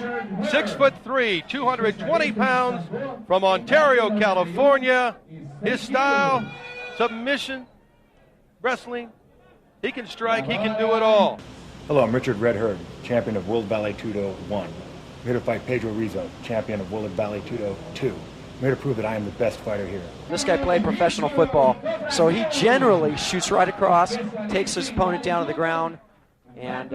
6'3", 220 pounds, from Ontario, California. His style, submission, wrestling. He can strike, he can do it all. Hello, I'm Richard Red Herd, champion of World Vale Tudo 1. I'm here to fight Pedro Rizzo, champion of World Vale Tudo 2. I'm here to prove that I am the best fighter here. This guy played professional football, so he generally shoots right across, takes his opponent down to the ground, and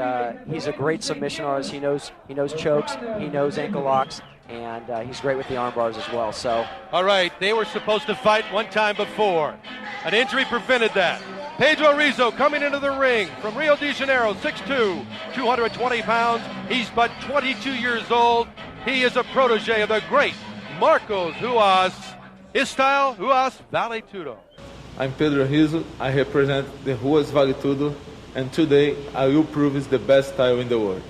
he's a great submission artist. He knows chokes, he knows ankle locks, and he's great with the arm bars as well. So, all right, they were supposed to fight one time before. An injury prevented that. Pedro Rizzo coming into the ring from Rio de Janeiro, 6'2", 220 pounds. He's but 22 years old. He is a protege of the great Marcos Ruas. His style, Ruas Vale Tudo. I'm Pedro Rizzo. I represent the Ruas Vale Tudo, and today I will prove it's the best style in the world.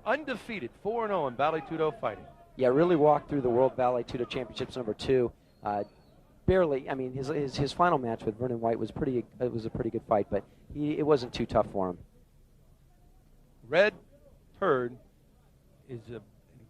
Undefeated, 4-0 in Vale Tudo fighting. Yeah, really walked through the World Vale Tudo Championships #2. Barely. I mean, his final match with Vernon White was It was a pretty good fight, but it wasn't too tough for him. Red Herd is an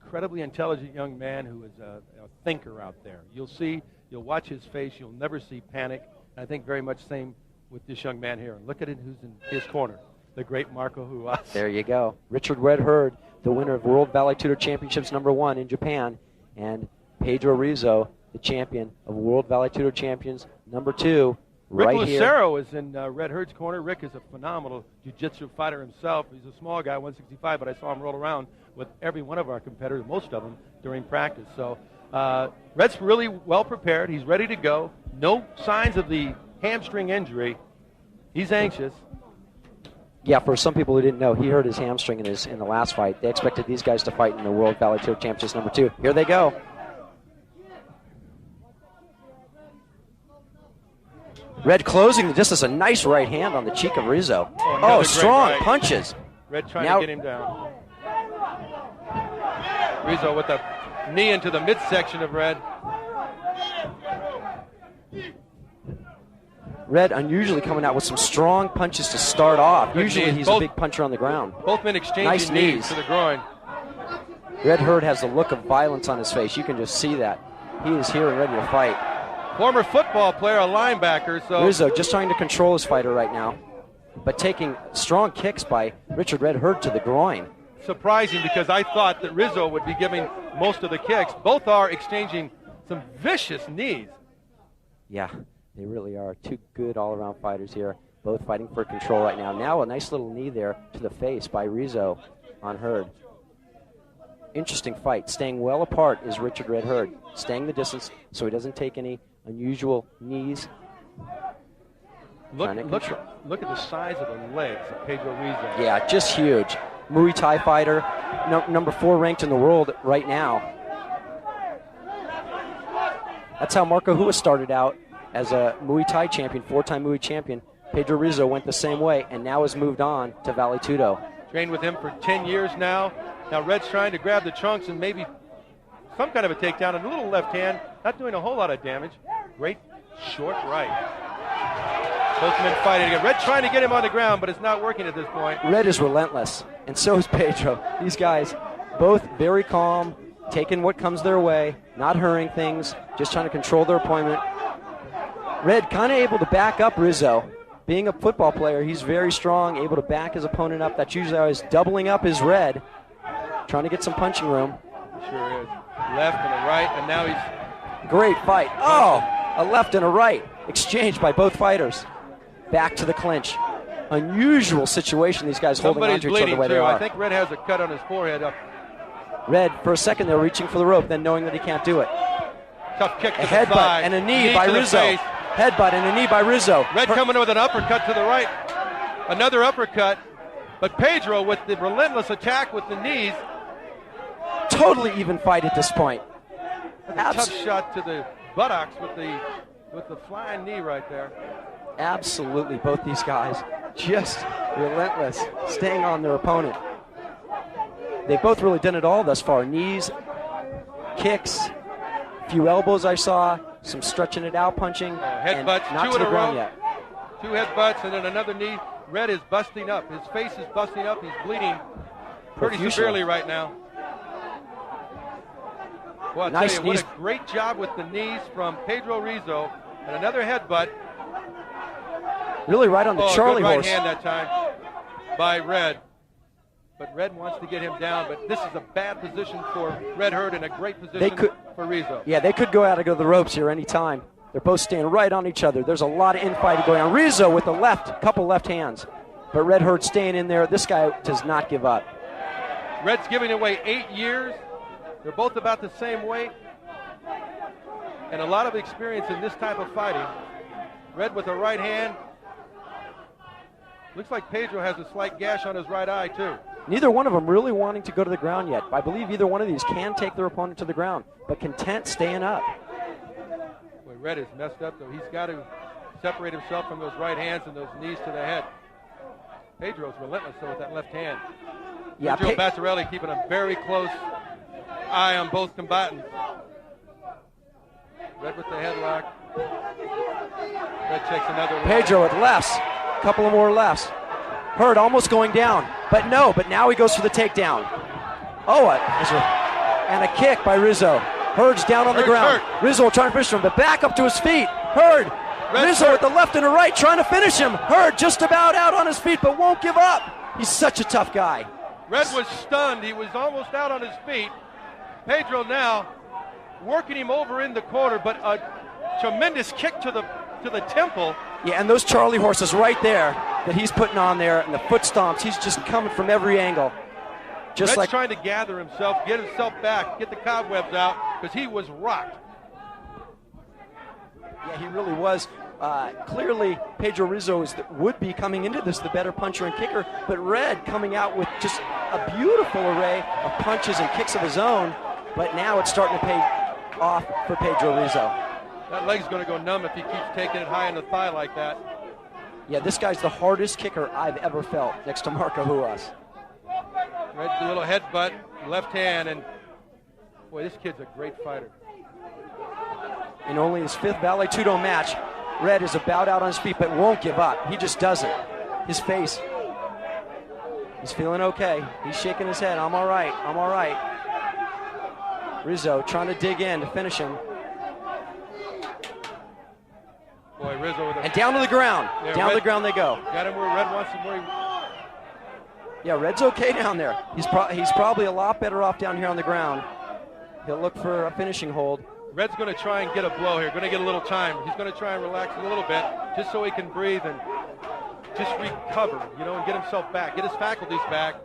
incredibly intelligent young man who is a thinker out there. You'll watch his face, you'll never see panic. And I think very much same with this young man here. Look at it, who's in his corner, the great Marco Ruas. There you go. Richard Red Herd, the winner of World Vale Tudo Championships #1 in Japan, and Pedro Rizzo, the champion of World Vale Tudo Champions #2, Rick right Lucero is in Red Herd's corner. Rick is a phenomenal jiu-jitsu fighter himself. He's a small guy, 165, but I saw him roll around with every one of our competitors, most of them, during practice. So Red's really well prepared. He's ready to go. No signs of the hamstring injury. He's anxious. Yeah, for some people who didn't know, he hurt his hamstring in the last fight. They expected these guys to fight in the World Vale Tudo Championships #2. Here they go. Red closing, just as a nice right hand on the cheek of Rizzo. Oh, strong right. Punches. Red trying to get him down. Rizzo with a knee into the midsection of Red. Red unusually coming out with some strong punches to start off. Good Usually knees. he's a big puncher on the ground. Both men exchanging Nice knees to the groin. Red Herd has the look of violence on his face. You can just see that. He is here and ready to fight. Former football player, a linebacker. So Rizzo just trying to control his fighter right now, but taking strong kicks by Richard Red Herd to the groin. Surprising, because I thought that Rizzo would be giving most of the kicks. Both are exchanging some vicious knees. Yeah, they really are. Two good all-around fighters here, both fighting for control right now. Now a nice little knee there to the face by Rizzo on Herd. Interesting fight. Staying well apart is Richard Red Herd. Staying the distance so he doesn't take any unusual knees. Look at the size of the legs of Pedro Rizzo. Yeah, just huge. Muay Thai fighter, number 4 ranked in the world right now. That's how Marco Ruas started out, as a Muay Thai champion, 4-time Muay champion. Pedro Rizzo went the same way and now has moved on to Vale Tudo. Trained with him for 10 years now. Now Red's trying to grab the trunks and maybe some kind of a takedown, and a little left hand, not doing a whole lot of damage. Great short right. Both men fighting again. Red trying to get him on the ground, but it's not working at this point. Red is relentless, and so is Pedro. These guys, both very calm, taking what comes their way, not hurrying things, just trying to control their opponent. Red kind of able to back up Rizzo. Being a football player, he's very strong, able to back his opponent up. That's usually always doubling up his Red, trying to get some punching room. Sure is. Left and a right, and now he's... Great fight. Oh, a left and a right exchanged by both fighters. Back to the clinch. Unusual situation, these guys holding on to each other the way they are. I think Red has a cut on his forehead. Red, for a second, they're reaching for the rope, then knowing that he can't do it. Tough kick to the headbutt thigh. And a knee by Rizzo. Headbutt and a knee by Rizzo. Red coming in with an uppercut to the right. Another uppercut. But Pedro with the relentless attack with the knees. Totally even fight at this point. Tough shot to the buttocks with the flying knee right there. Absolutely, both these guys just relentless, staying on their opponent. They've both really done it all thus far. Knees, kicks, a few elbows I saw, some stretching it out, punching, headbutts, not two to in the a ground row. yet. 2 headbutts and then another knee. Red is busting up. His face is busting up. He's bleeding. pretty severely right now. Well, I'll Nice tell you, what knees. a great job with the knees from Pedro Rizzo. And another headbutt. Really right on the Charlie good right horse. hand that time by Red. But Red wants to get him down, but this is a bad position for Red Herd and a great position for Rizzo. Yeah, they could go out and go to the ropes here anytime. They're both standing right on each other. There's a lot of infighting going on. Rizzo with the couple left hands. But Red Herd staying in there. This guy does not give up. Red's giving away 8 years. They're both about the same weight. And a lot of experience in this type of fighting. Red with a right hand. Looks like Pedro has a slight gash on his right eye, too. Neither one of them really wanting to go to the ground yet. I believe either one of these can take their opponent to the ground, but content staying up. Boy, Red is messed up, though. He's got to separate himself from those right hands and those knees to the head. Pedro's relentless, though, with that left hand. Yeah, Pedro Bazzarelli keeping a very close eye on both combatants. Red with the headlock. Red checks another. Pedro with lefts. A couple of more lefts. Herd almost going down, but no. But now he goes for the takedown. Oh, and a kick by Rizzo. Herd's down on the ground. Hurt. Rizzo trying to finish him, but back up to his feet. Herd. Rizzo with the left and the right trying to finish him. Herd just about out on his feet, but won't give up. He's such a tough guy. Red was stunned. He was almost out on his feet. Pedro now working him over in the corner, but a tremendous kick to the temple. Yeah, and those Charlie horses right there that he's putting on there, and the foot stomps, he's just coming from every angle. Just Red's like trying to gather himself, get himself back, get the cobwebs out, because he was rocked. Yeah, he really was. Clearly, Pedro Rizzo would be coming into this the better puncher and kicker, but Red coming out with just a beautiful array of punches and kicks of his own, but now it's starting to pay off for Pedro Rizzo. That leg's going to go numb if he keeps taking it high in the thigh like that. Yeah, this guy's the hardest kicker I've ever felt next to Marco Huas. Red's a little headbutt, left hand, and boy, this kid's a great fighter. In only his 5th Vale Tudo match, Red is about out on his feet, but won't give up. He just doesn't. His face, he's feeling okay. He's shaking his head. I'm all right. I'm all right. Rizzo trying to dig in to finish him. Boy, Rizzo with a... And down to the ground. Yeah, down to the ground they go. Got him where Red wants him, where he... Yeah, Red's okay down there. He's probably a lot better off down here on the ground. He'll look for a finishing hold. Red's going to try and get a blow here, going to get a little time. He's going to try and relax a little bit just so he can breathe and just recover, and get himself back, get his faculties back.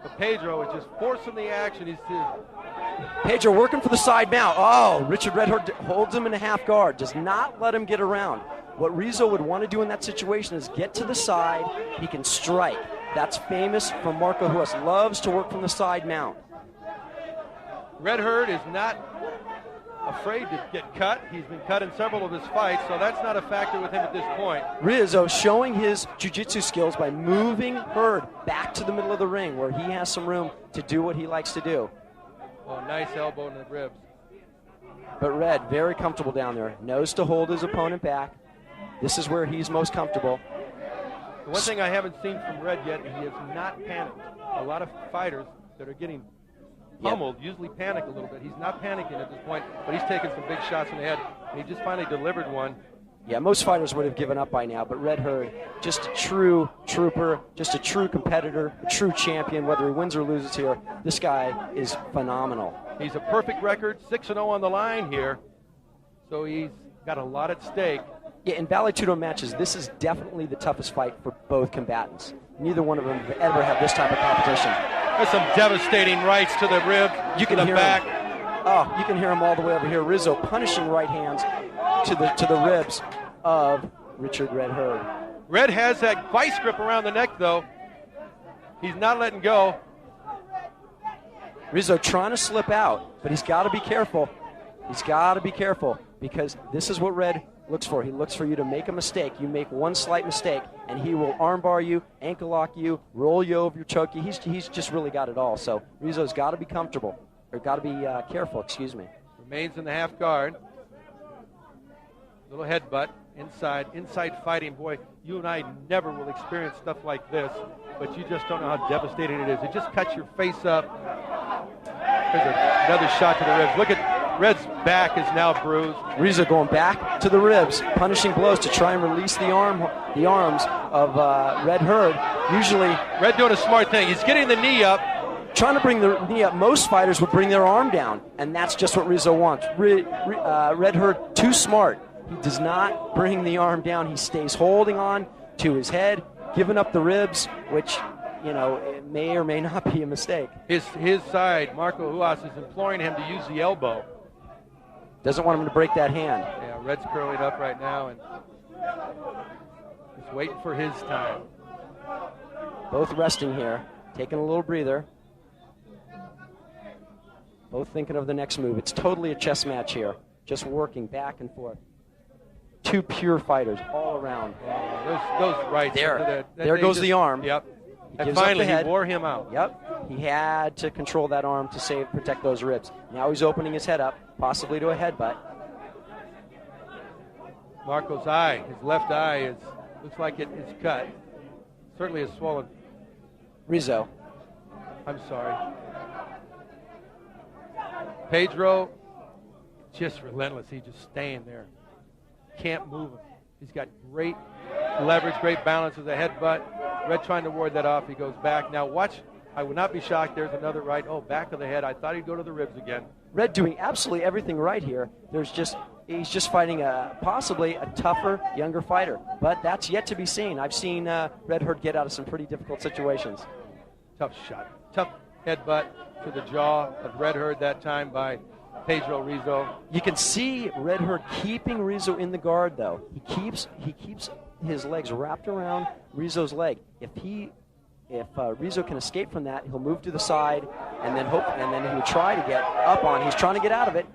But Pedro is just forcing the action. Pedro working for the side mount. Oh, Richard Red Herd holds him in a half guard, does not let him get around. What Rizzo would want to do in that situation is get to the side. He can strike. That's famous from Marco Huas. Loves to work from the side mount. Red Herd is not afraid to get cut. He's been cut in several of his fights, so that's not a factor with him at this point. Rizzo showing his jiu-jitsu skills by moving Herd back to the middle of the ring where he has some room to do what he likes to do. Oh, nice elbow in the ribs. But Red, very comfortable down there. Knows to hold his opponent back. This is where he's most comfortable. The one thing I haven't seen from Red yet, he has not panicked. A lot of fighters that are getting pummeled usually panic a little bit. He's not panicking at this point, but he's taking some big shots in the head. And he just finally delivered one. Yeah, most fighters would have given up by now, but Red Herd, just a true trooper, just a true competitor, a true champion, whether he wins or loses here. This guy is phenomenal. He's a perfect record, 6-0 on the line here, so he's got a lot at stake. Yeah, in Vale Tudo matches, this is definitely the toughest fight for both combatants. Neither one of them have ever had this type of competition. There's some devastating rights to the rib, you can to the hear back. Oh, you can hear him all the way over here. Rizzo punishing right hands to the ribs of Richard Red Herd. Red has that vice grip around the neck, though. He's not letting go. Rizzo trying to slip out, but he's got to be careful. He's got to be careful because this is what Red looks for. He looks for you to make a mistake. You make one slight mistake, and he will armbar you, ankle lock you, roll you over your choke you. He's just really got it all. So Rizzo's got to be comfortable, or got to be careful, excuse me. Remains in the half guard. Little headbutt. inside fighting. Boy, you and I never will experience stuff like this, but you just don't know how devastating it is. It just cuts your face up. There's another shot to the ribs. Look at Red's back is now bruised. Rizzo going back to the ribs, punishing blows to try and release the arms of Red Herd. Usually, Red doing a smart thing. He's getting the knee up. Trying to bring the knee up. Most fighters would bring their arm down, and that's just what Rizzo wants. Red Herd, too smart. He does not bring the arm down. He stays holding on to his head, giving up the ribs, which, it may or may not be a mistake. His side, Marco Huas, is imploring him to use the elbow. Doesn't want him to break that hand. Yeah, Red's curling up right now, and he's waiting for his time. Both resting here, taking a little breather. Both thinking of the next move. It's totally a chess match here, just working back and forth. Two pure fighters all around. Those rights. There goes the arm. Yep. And finally, he wore him out. Yep. He had to control that arm to protect those ribs. Now he's opening his head up, possibly to a headbutt. Marco's eye, his left eye, looks like it is cut. Certainly is swollen. Rizzo. I'm sorry. Pedro, just relentless. He's just staying there. Can't move him. He's got great leverage, great balance with a headbutt. Red trying to ward that off. He goes back. Now watch. I would not be shocked. There's another right. Oh, back of the head. I thought he'd go to the ribs again. Red doing absolutely everything right here. He's just fighting possibly a tougher, younger fighter. But that's yet to be seen. I've seen Red Herd get out of some pretty difficult situations. Tough shot. Tough headbutt to the jaw of Red Herd that time by Pedro Rizzo. You can see Red Herd keeping Rizzo in the guard, though. He keeps his legs wrapped around Rizzo's leg. If Rizzo can escape from that, he'll move to the side, and then he would try to get up on. He's trying to get out of it.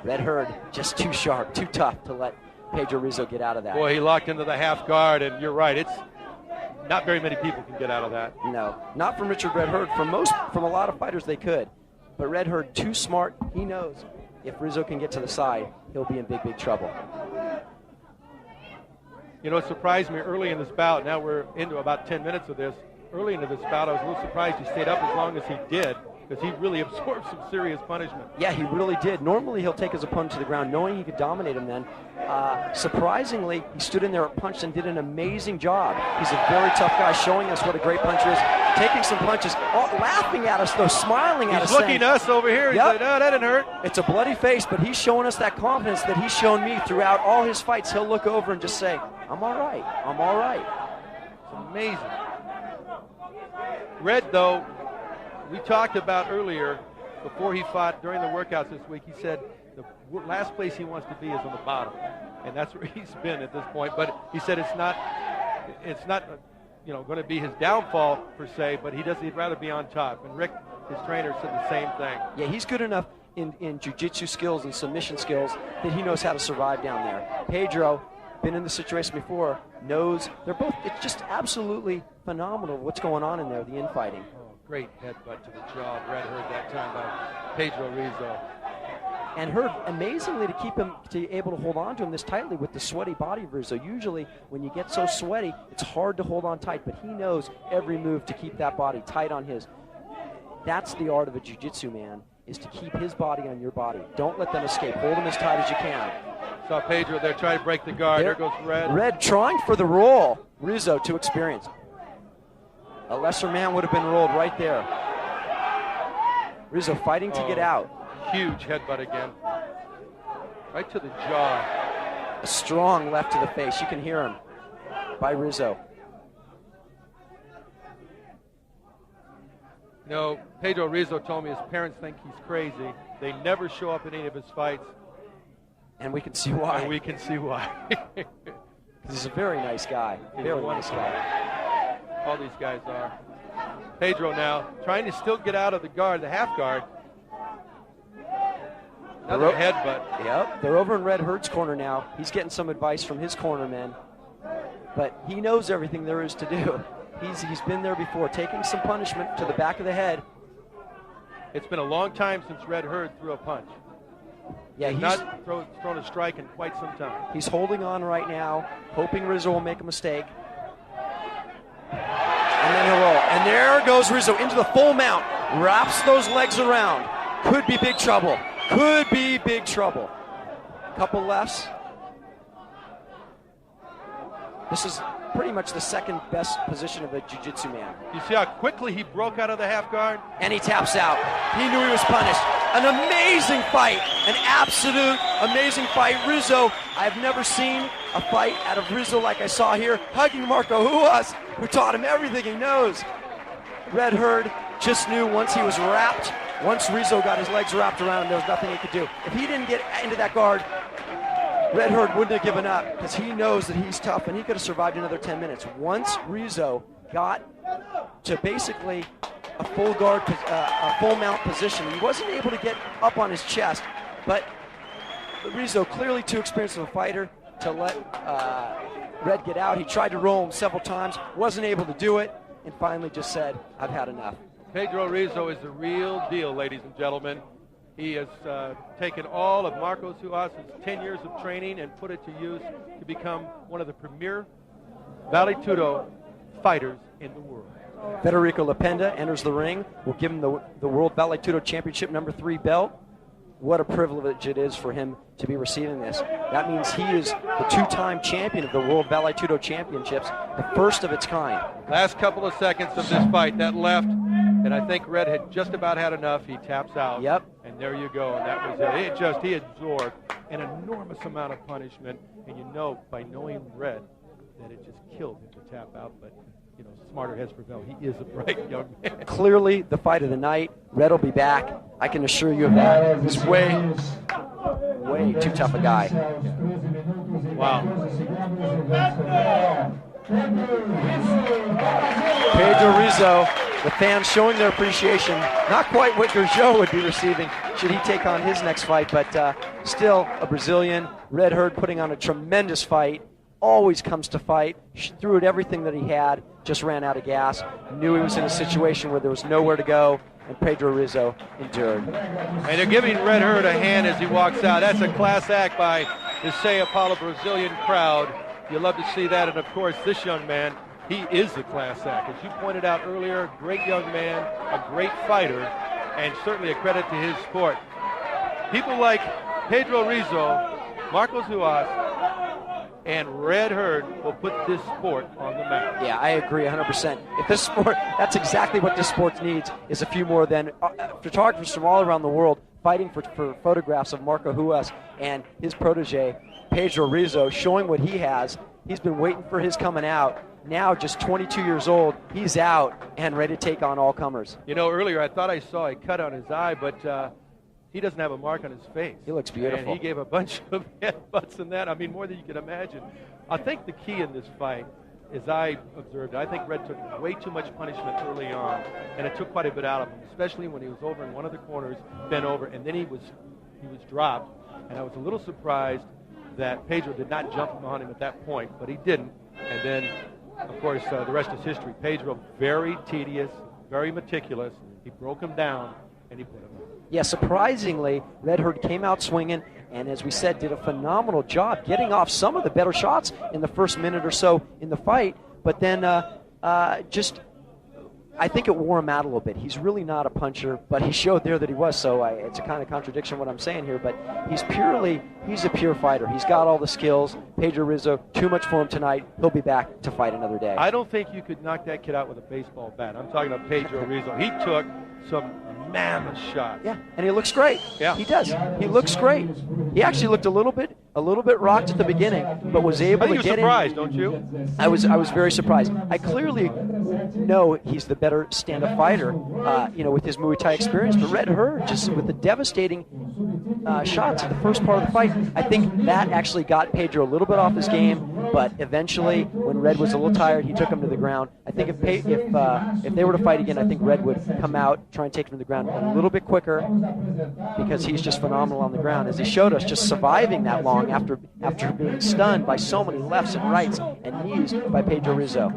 Red Herd just too sharp, too tough to let Pedro Rizzo get out of that. Boy, he locked into the half guard, and you're right. It's not very many people can get out of that. No, not from Richard Red Herd. From a lot of fighters, they could. But Red Herd, too smart. He knows if Rizzo can get to the side, he'll be in big, big trouble. It surprised me early in this bout. Now we're into about 10 minutes of this. Early into this bout, I was a little surprised he stayed up as long as he did, because he really absorbed some serious punishment. Yeah, he really did. Normally he'll take his opponent to the ground knowing he could dominate him then. Surprisingly, he stood in there, punched, and did an amazing job. He's a very tough guy, showing us what a great puncher is. Taking some punches, laughing at us though, smiling at us. He's looking us over here. He's like, no, that didn't hurt. It's a bloody face, but he's showing us that confidence that he's shown me throughout all his fights. He'll look over and just say, I'm all right. I'm all right. It's amazing. Red, though, we talked about earlier, before he fought during the workouts this week, he said the last place he wants to be is on the bottom. And that's where he's been at this point. But he said it's not going to be his downfall per se, but he'd rather be on top. And Rick, his trainer, said the same thing. Yeah, he's good enough in jiu-jitsu skills and submission skills that he knows how to survive down there. Pedro, been in the situation before, knows it's just absolutely phenomenal what's going on in there, the infighting. Oh, great headbutt to the jaw of Red Herd that time by Pedro Rizzo. And Herd, amazingly, to able to hold on to him this tightly with the sweaty body of Rizzo. Usually, when you get so sweaty, it's hard to hold on tight, but he knows every move to keep that body tight on his. That's the art of a jiu-jitsu man, is to keep his body on your body. Don't let them escape. Hold them as tight as you can. Saw Pedro there trying to break the guard. There goes Red. Red trying for the roll. Rizzo, too experienced. A lesser man would have been rolled right there. Rizzo fighting to get out. Huge headbutt again. Right to the jaw. A strong left to the face. You can hear him by Rizzo. Pedro Rizzo told me his parents think he's crazy. They never show up in any of his fights. And we can see why. Because he's a very nice guy. Very nice guy. All these guys are. Pedro now trying to still get out of the guard, the half guard. Another headbutt. Yep, they're over in Red Herd's corner now. He's getting some advice from his corner men. But he knows everything there is to do. He's been there before, taking some punishment to the back of the head. It's been a long time since Red Herd threw a punch. Yeah, he's not thrown a strike in quite some time. He's holding on right now, hoping Rizzo will make a mistake. And then he'll roll. And there goes Rizzo into the full mount. Wraps those legs around. Could be big trouble. Could be big trouble. Couple lefts. This is pretty much the second best position of a jiu-jitsu man. You see how quickly he broke out of the half guard? And he taps out. He knew he was punished. An amazing fight. An absolute amazing fight. Rizzo, I've never seen a fight out of Rizzo like I saw here, hugging Marco Ruas, who taught him everything he knows. Red Herd just knew once he was wrapped, once Rizzo got his legs wrapped around him, there was nothing he could do. If he didn't get into that guard, Red Herd wouldn't have given up because he knows that he's tough and he could have survived another 10 minutes. Once Rizzo got to basically a full guard, a full mount position, he wasn't able to get up on his chest, but Rizzo, clearly too experienced of a fighter to let Red get out. He tried to roll him several times, wasn't able to do it, and finally just said, I've had enough. Pedro Rizzo is the real deal, ladies and gentlemen. He has taken all of Marcos Ruas's 10 years of training and put it to use to become one of the premier Vale Tudo fighters in the world. Federico Lapenda enters the ring. We'll give him the World Vale Tudo Championship #3 belt. What a privilege it is for him to be receiving this. That means he is the 2-time champion of the World Vale Tudo Championships, the first of its kind. Last couple of seconds of this fight, that left, and I think Red had just about had enough. He taps out. Yep. And there you go, and that was it. He absorbed an enormous amount of punishment, and you know, by knowing Red, that it just killed him to tap out, but you know, smarter heads prevail. He is a bright young man. Clearly the fight of the night. Red will be back. I can assure you of that. He's way too tough a guy. Wow. Pedro Rizzo, the fans showing their appreciation. Not quite what Gurgel would be receiving should he take on his next fight, but still a Brazilian. Red Herd putting on a tremendous fight. Always comes to fight, threw it everything that he had, just ran out of gas, knew he was in a situation where there was nowhere to go, and Pedro Rizzo endured. And they're giving Red Herd a hand as he walks out. That's a class act by the Sao Paulo Brazilian crowd. You love to see that, and of course this young man, he is the class act. As you pointed out earlier, great young man, a great fighter, and certainly a credit to his sport. People like Pedro Rizzo, Marcos Ruas, and Red Herd will put this sport on the map. Yeah, I agree 100%. If this sport, that's exactly what this sport needs, is a few more than photographers from all around the world fighting for photographs of Marco Ruas and his protege, Pedro Rizzo, showing what he has. He's been waiting for his coming out. Now, just 22 years old, he's out and ready to take on all comers. You know, earlier I thought I saw a cut on his eye, but he doesn't have a mark on his face. He looks beautiful. And he gave a bunch of headbutts in that. I mean, more than you can imagine. I think the key in this fight, as I observed, I think Red took way too much punishment early on, and it took quite a bit out of him, especially when he was over in one of the corners, bent over, and then he was dropped. And I was a little surprised that Pedro did not jump on him at that point, but he didn't. And then, of course, the rest is history. Pedro, very tedious, very meticulous. He broke him down, and he put him up. Yeah, surprisingly, Red Herd came out swinging, and as we said, did a phenomenal job getting off some of the better shots in the first minute or so in the fight, but then I think it wore him out a little bit. He's really not a puncher, but he showed there that he was, so it's a kind of contradiction what I'm saying here, but he's a pure fighter. He's got all the skills. Pedro Rizzo, too much for him tonight. He'll be back to fight another day. I don't think you could knock that kid out with a baseball bat. I'm talking about Pedro Rizzo. He took some mammoth shots. Yeah, and he looks great. Yeah. He does. He looks great. He actually looked a little bit rocked at the beginning, but was able to get in. I think you're surprised, don't you? I was very surprised. I clearly know he's the better stand-up fighter, with his Muay Thai experience. But Red Herd, just with the devastating shots in the first part of the fight, I think that actually got Pedro a little bit off his game. But eventually, when Red was a little tired, he took him to the ground. I think if they were to fight again, I think Red would come out, try and take him to the ground a little bit quicker, because he's just phenomenal on the ground, as he showed us, just surviving that long after being stunned by so many lefts and rights and knees by Pedro Rizzo.